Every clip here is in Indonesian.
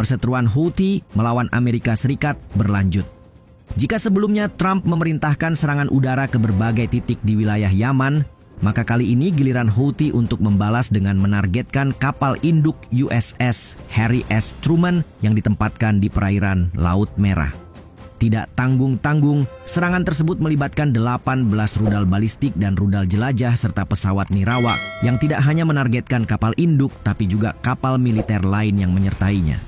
perseteruan Houthi melawan Amerika Serikat berlanjut. Jika sebelumnya Trump memerintahkan serangan udara ke berbagai titik di wilayah Yaman, maka kali ini giliran Houthi untuk membalas dengan menargetkan kapal induk USS Harry S. Truman yang ditempatkan di perairan Laut Merah. Tidak tanggung-tanggung, serangan tersebut melibatkan 18 rudal balistik dan rudal jelajah serta pesawat nirawak yang tidak hanya menargetkan kapal induk tapi juga kapal militer lain yang menyertainya.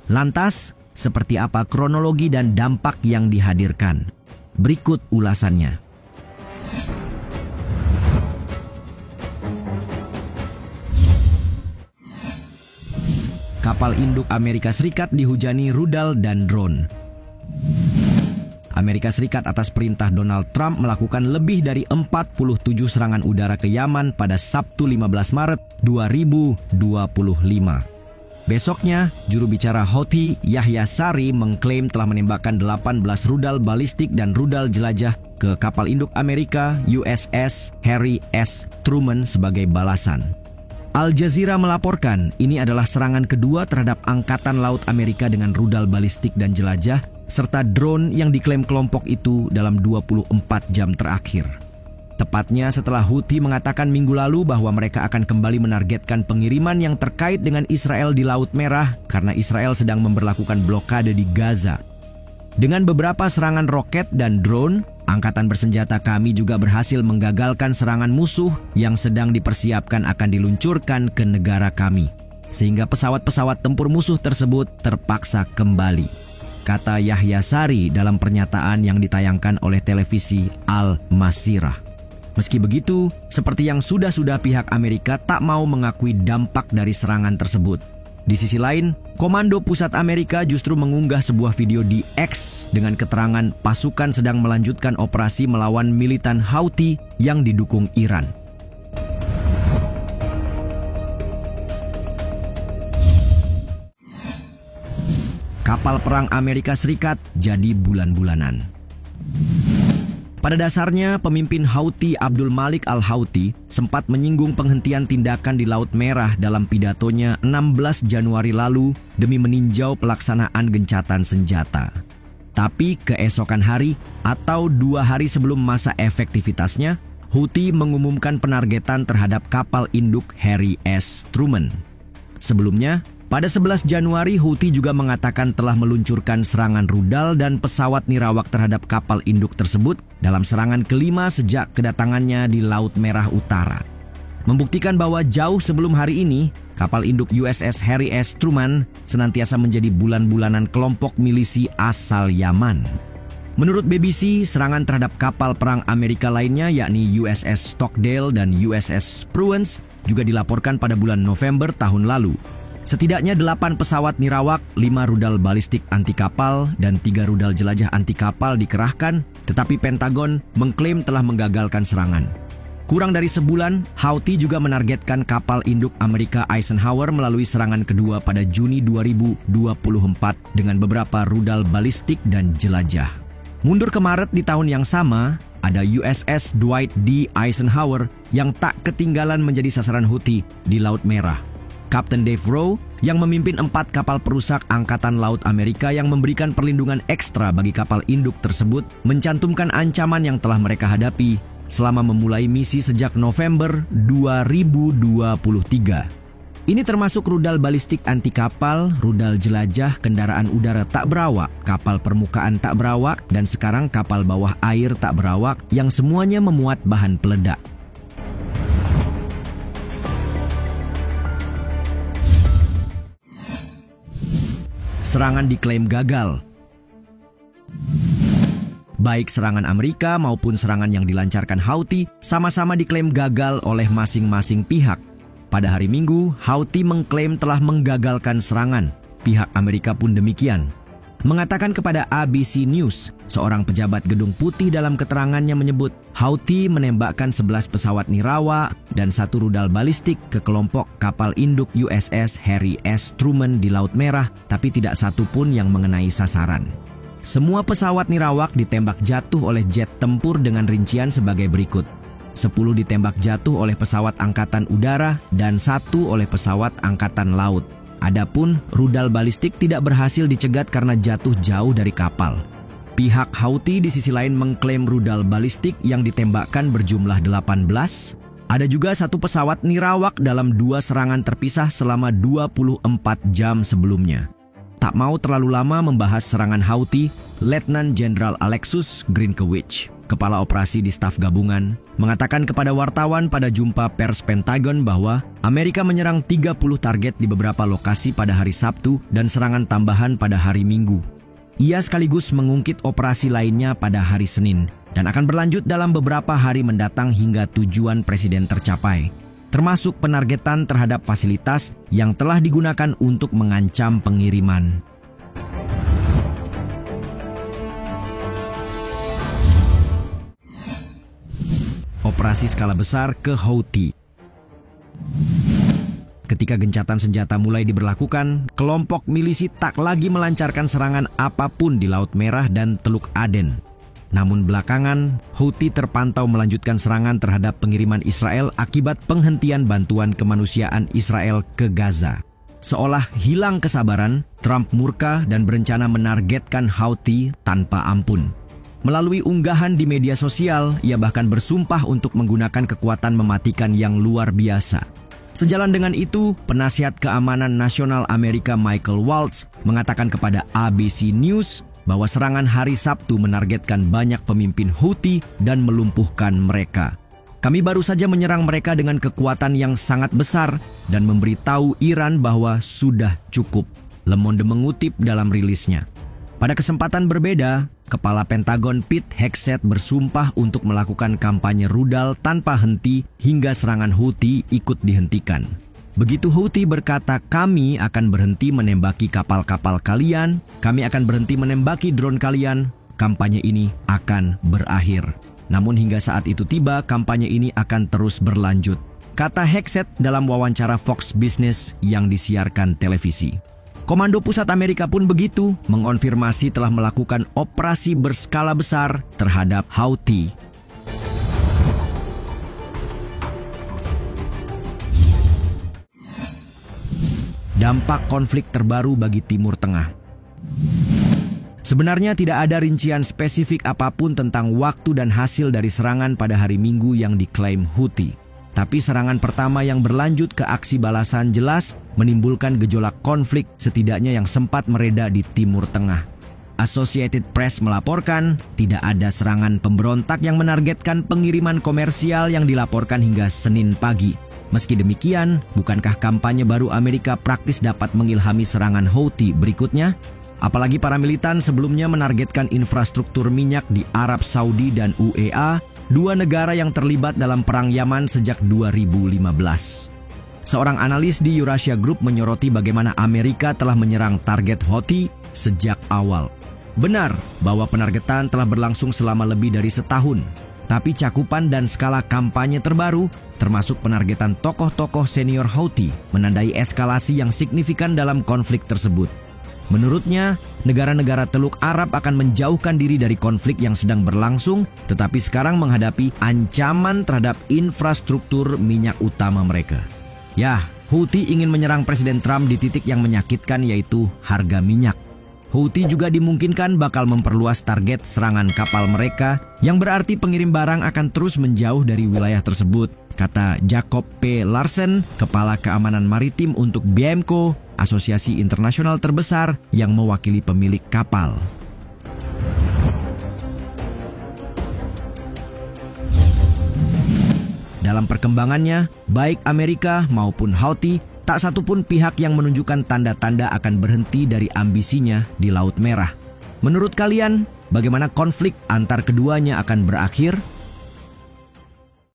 Lantas, seperti apa kronologi dan dampak yang dihadirkan? Berikut ulasannya. Kapal induk Amerika Serikat dihujani rudal dan drone. Amerika Serikat atas perintah Donald Trump melakukan lebih dari 47 serangan udara ke Yaman pada Sabtu 15 Maret 2025. Besoknya, juru bicara Houthi Yahya Sari mengklaim telah menembakkan 18 rudal balistik dan rudal jelajah ke kapal induk Amerika USS Harry S. Truman sebagai balasan. Al Jazeera melaporkan ini adalah serangan kedua terhadap Angkatan Laut Amerika dengan rudal balistik dan jelajah serta drone yang diklaim kelompok itu dalam 24 jam terakhir. Tepatnya setelah Houthi mengatakan minggu lalu bahwa mereka akan kembali menargetkan pengiriman yang terkait dengan Israel di Laut Merah karena Israel sedang memberlakukan blokade di Gaza. Dengan beberapa serangan roket dan drone, Angkatan Bersenjata kami juga berhasil menggagalkan serangan musuh yang sedang dipersiapkan akan diluncurkan ke negara kami, sehingga pesawat-pesawat tempur musuh tersebut terpaksa kembali, kata Yahya Sari dalam pernyataan yang ditayangkan oleh televisi Al Masirah. Meski begitu, seperti yang sudah-sudah pihak Amerika tak mau mengakui dampak dari serangan tersebut. Di sisi lain, Komando Pusat Amerika justru mengunggah sebuah video di X dengan keterangan pasukan sedang melanjutkan operasi melawan militan Houthi yang didukung Iran. Kapal perang Amerika Serikat jadi bulan-bulanan. Pada dasarnya, pemimpin Houthi Abdul Malik al-Houthi sempat menyinggung penghentian tindakan di Laut Merah dalam pidatonya 16 Januari lalu demi meninjau pelaksanaan gencatan senjata. Tapi keesokan hari atau 2 hari sebelum masa efektivitasnya, Houthi mengumumkan penargetan terhadap kapal induk Harry S. Truman. Sebelumnya, pada 11 Januari, Houthi juga mengatakan telah meluncurkan serangan rudal dan pesawat nirawak terhadap kapal induk tersebut dalam serangan kelima sejak kedatangannya di Laut Merah Utara. Membuktikan bahwa jauh sebelum hari ini, kapal induk USS Harry S. Truman senantiasa menjadi bulan-bulanan kelompok milisi asal Yaman. Menurut BBC, serangan terhadap kapal perang Amerika lainnya yakni USS Stockdale dan USS Spruance juga dilaporkan pada bulan November tahun lalu. Setidaknya 8 pesawat nirawak, 5 rudal balistik anti kapal, dan 3 rudal jelajah anti kapal dikerahkan, tetapi Pentagon mengklaim telah menggagalkan serangan. Kurang dari sebulan, Houthi juga menargetkan kapal induk Amerika Eisenhower melalui serangan kedua pada Juni 2024 dengan beberapa rudal balistik dan jelajah. Mundur ke Maret di tahun yang sama, ada USS Dwight D. Eisenhower yang tak ketinggalan menjadi sasaran Houthi di Laut Merah. Kapten Dave Rowe yang memimpin 4 kapal perusak Angkatan Laut Amerika yang memberikan perlindungan ekstra bagi kapal induk tersebut mencantumkan ancaman yang telah mereka hadapi selama memulai misi sejak November 2023. Ini termasuk rudal balistik anti kapal, rudal jelajah, kendaraan udara tak berawak, kapal permukaan tak berawak, dan sekarang kapal bawah air tak berawak yang semuanya memuat bahan peledak. Serangan diklaim gagal. Baik serangan Amerika maupun serangan yang dilancarkan Houthi sama-sama diklaim gagal oleh masing-masing pihak. Pada hari Minggu, Houthi mengklaim telah menggagalkan serangan. Pihak Amerika pun demikian. Mengatakan kepada ABC News, seorang pejabat Gedung Putih dalam keterangannya menyebut Houthi menembakkan 11 pesawat nirawak dan 1 rudal balistik ke kelompok kapal induk USS Harry S. Truman di Laut Merah, tapi tidak satu pun yang mengenai sasaran. Semua pesawat nirawak ditembak jatuh oleh jet tempur dengan rincian sebagai berikut. 10 ditembak jatuh oleh pesawat angkatan udara dan 1 oleh pesawat angkatan laut. Adapun rudal balistik tidak berhasil dicegat karena jatuh jauh dari kapal. Pihak Houthi di sisi lain mengklaim rudal balistik yang ditembakkan berjumlah 18. Ada juga satu pesawat nirawak dalam 2 serangan terpisah selama 24 jam sebelumnya. Tak mau terlalu lama membahas serangan Houthi, Letnan Jenderal Alexus Grinkewich, Kepala Operasi di Staf Gabungan, mengatakan kepada wartawan pada jumpa pers Pentagon bahwa Amerika menyerang 30 target di beberapa lokasi pada hari Sabtu dan serangan tambahan pada hari Minggu. Ia sekaligus mengungkit operasi lainnya pada hari Senin dan akan berlanjut dalam beberapa hari mendatang hingga tujuan presiden tercapai, termasuk penargetan terhadap fasilitas yang telah digunakan untuk mengancam pengiriman. Operasi skala besar ke Houthi. Ketika gencatan senjata mulai diberlakukan, kelompok milisi tak lagi melancarkan serangan apapun di Laut Merah dan Teluk Aden. Namun belakangan, Houthi terpantau melanjutkan serangan terhadap pengiriman Israel akibat penghentian bantuan kemanusiaan Israel ke Gaza. Seolah hilang kesabaran, Trump murka dan berencana menargetkan Houthi tanpa ampun. Melalui unggahan di media sosial, ia bahkan bersumpah untuk menggunakan kekuatan mematikan yang luar biasa. Sejalan dengan itu, penasihat keamanan nasional Amerika Michael Waltz mengatakan kepada ABC News bahwa serangan hari Sabtu menargetkan banyak pemimpin Houthi dan melumpuhkan mereka. Kami baru saja menyerang mereka dengan kekuatan yang sangat besar dan memberitahu Iran bahwa sudah cukup, Le Monde mengutip dalam rilisnya. Pada kesempatan berbeda, Kepala Pentagon Pete Hegseth bersumpah untuk melakukan kampanye rudal tanpa henti hingga serangan Houthi ikut dihentikan. Begitu Houthi berkata, "Kami akan berhenti menembaki kapal-kapal kalian, kami akan berhenti menembaki drone kalian, kampanye ini akan berakhir." Namun hingga saat itu tiba, kampanye ini akan terus berlanjut, kata Hegseth dalam wawancara Fox Business yang disiarkan televisi. Komando Pusat Amerika pun begitu, mengonfirmasi telah melakukan operasi berskala besar terhadap Houthi. Dampak konflik terbaru bagi Timur Tengah. Sebenarnya tidak ada rincian spesifik apapun tentang waktu dan hasil dari serangan pada hari Minggu yang diklaim Houthi. Tapi serangan pertama yang berlanjut ke aksi balasan jelas menimbulkan gejolak konflik setidaknya yang sempat mereda di Timur Tengah. Associated Press melaporkan tidak ada serangan pemberontak yang menargetkan pengiriman komersial yang dilaporkan hingga Senin pagi. Meski demikian, bukankah kampanye baru Amerika praktis dapat mengilhami serangan Houthi berikutnya? Apalagi para militan sebelumnya menargetkan infrastruktur minyak di Arab Saudi dan UEA, 2 negara yang terlibat dalam Perang Yaman sejak 2015. Seorang analis di Eurasia Group menyoroti bagaimana Amerika telah menyerang target Houthi sejak awal. Benar bahwa penargetan telah berlangsung selama lebih dari setahun, tapi cakupan dan skala kampanye terbaru, termasuk penargetan tokoh-tokoh senior Houthi, menandai eskalasi yang signifikan dalam konflik tersebut. Menurutnya, negara-negara Teluk Arab akan menjauhkan diri dari konflik yang sedang berlangsung, tetapi sekarang menghadapi ancaman terhadap infrastruktur minyak utama mereka. Ya, Houthi ingin menyerang Presiden Trump di titik yang menyakitkan, yaitu harga minyak. Houthi juga dimungkinkan bakal memperluas target serangan kapal mereka, yang berarti pengirim barang akan terus menjauh dari wilayah tersebut, kata Jacob P. Larsen, Kepala Keamanan Maritim untuk BMCO, asosiasi internasional terbesar yang mewakili pemilik kapal. Dalam perkembangannya, baik Amerika maupun Houthi, tak satupun pihak yang menunjukkan tanda-tanda akan berhenti dari ambisinya di Laut Merah. Menurut kalian, bagaimana konflik antar keduanya akan berakhir?